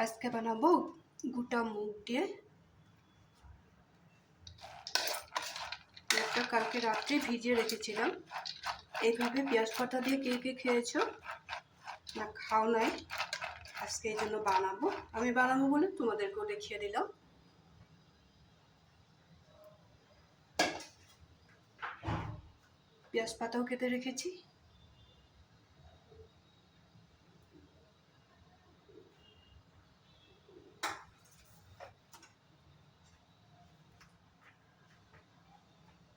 আজকে বানাবো গোটা মুগ দিয়ে। একটা কালকে রাত্রে ভিজিয়ে রেখেছিলাম। এইভাবে পেঁয়াজ পাতা দিয়ে কে কে খেয়েছো না খাও নাই, আজকে এই জন্য বানাবো। আমি বানাবো বলে তোমাদেরকেও দেখিয়ে দিলাম। পেঁয়াজ পাতাও কেটে রেখেছি।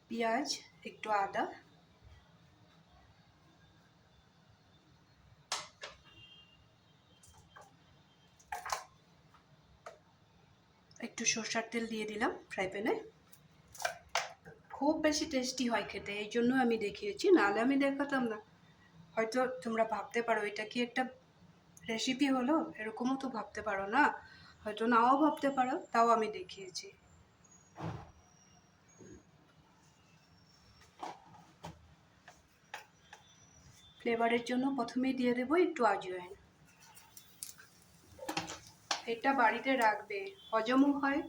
পেঁয়াজ, একটু আদা, একটু সরষের তেল দিয়ে দিলাম ফ্রাই প্যানে। খুব বেশি টেস্টি হয় খেতে, এই জন্য আমি দেখিয়েছি, নাহলে আমি দেখাতাম না। হয়তো তোমরা ভাবতে পারো এটা কি একটা রেসিপি হলো, এরকমও তো ভাবতে পারো না, হয়তো নাও ভাবতে পারো, তাও আমি দেখিয়েছি। ফ্লেভারের জন্য প্রথমেই দিয়ে দেবো একটু আজওয়াইন। এটা বাড়িতে রাখবে, হজমও হয়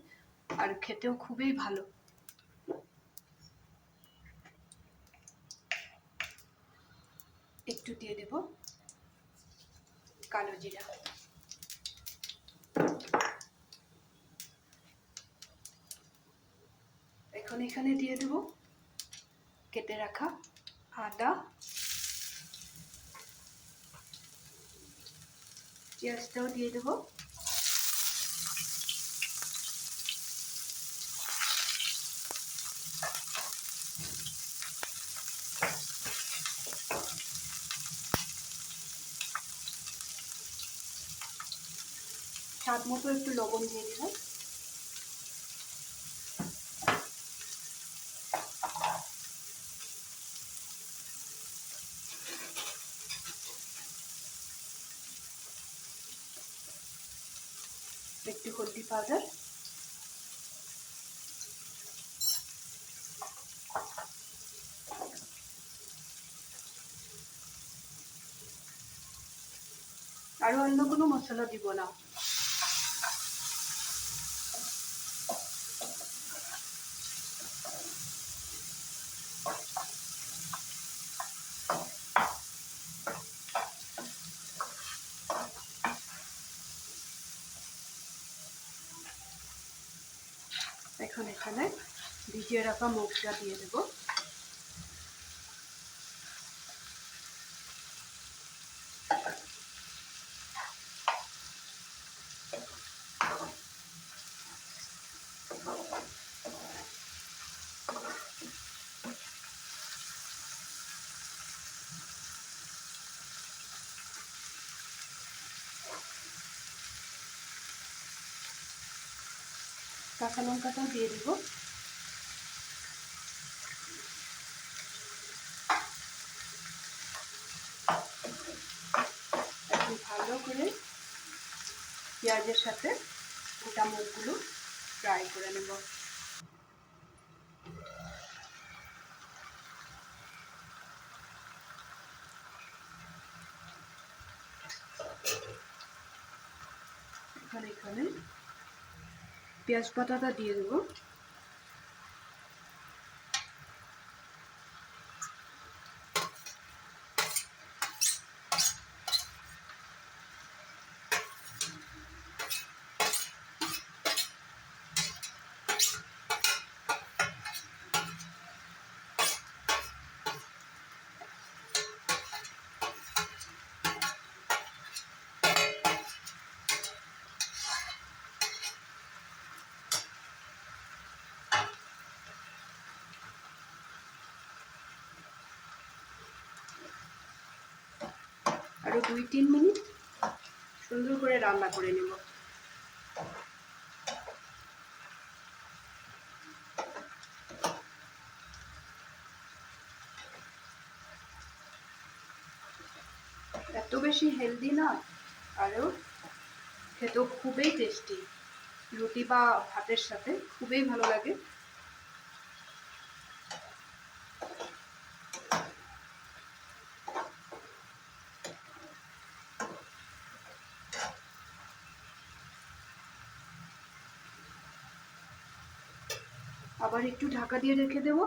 আর খেতেও খুবই ভালো। একটু দিয়ে দেব কালো জিরা। এখন এখানে দিয়ে দেব কেটে রাখা আদা, পেঁয়াজটাও দিয়ে দেব। স্বাদ মতো একটু লবণ দিয়ে দিলাম। একটু হলদি পাউডার, আরো অন্য কোনো মশলা দিব না। এখন এখানে ভিজিয়ে রাখা মুগটা দিয়ে দেব। কাঁচা লঙ্কাটাও দিয়ে দেব। এখন ভালো করে পেঁয়াজের সাথে গোটা মুগগুলো ফ্রাই করে নেব। এখন এখানে পেঁয়াজ পাতাটা দিয়ে দেবো। আরো 2-3 মিনিট সুন্দর করে রান্না করে নেব। এত বেশি হেলদি না, আরও খেতেও খুবই টেস্টি। রুটি বা ভাতের সাথে খুবই ভালো লাগে। আবার একটু ঢাকা দিয়ে রেখে দেবো।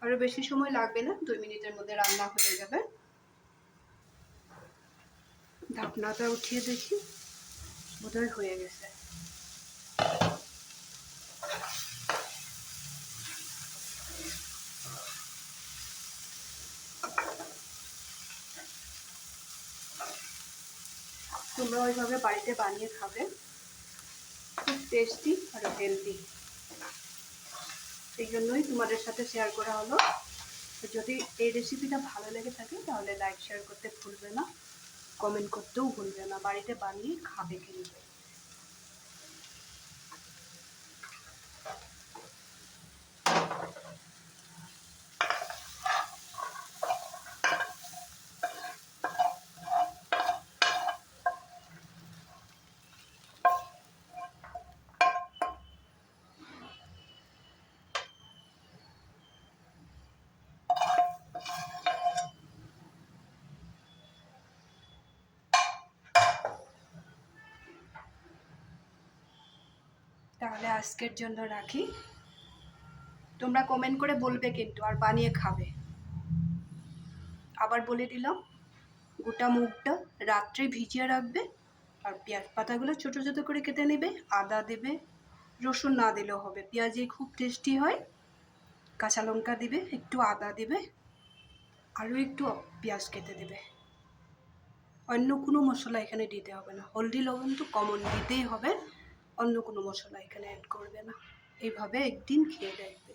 আরও বেশি সময় লাগবে না, 2 মিনিটের মধ্যে রান্না হয়ে যাবে। ঢাকনাটা উঠিয়ে দেখি, বোধহয় হয়ে গেছে। তোমরা ওইভাবে বাড়িতে বানিয়ে খাবে, খুব টেস্টি আর হেলদি। সেই জন্যই তোমাদের সাথে শেয়ার করা হলো। যদি এই রেসিপিটা ভালো লেগে থাকে তাহলে লাইক শেয়ার করতে ভুলবে না, কমেন্ট করতেও ভুলবে না। বাড়িতে বানিয়ে খাবে কিন্তু। তাহলে আজকের জন্য রাখি। তোমরা কমেন্ট করে বলবে কিন্তু, আর বানিয়ে খাবে। আবার বলে দিলাম, গোটা মুগটা রাত্রে ভিজিয়ে রাখবে, আর পেঁয়াজ পাতাগুলো ছোটো ছোটো করে কেটে নেবে। আদা দেবে, রসুন না দিলেও হবে, পেঁয়াজে খুব টেস্টি হয়। কাঁচা লঙ্কা দিবে, একটু আদা দিবে, আরও একটু পেঁয়াজ কেটে দেবে। অন্য কোনো মশলা এখানে দিতে হবে না। হলদি লবণ তো কমন দিতেই হবে, অন্য কোনো মশলা এখানে অ্যাড করবে না। এইভাবে একদিন খেয়ে দেখবে।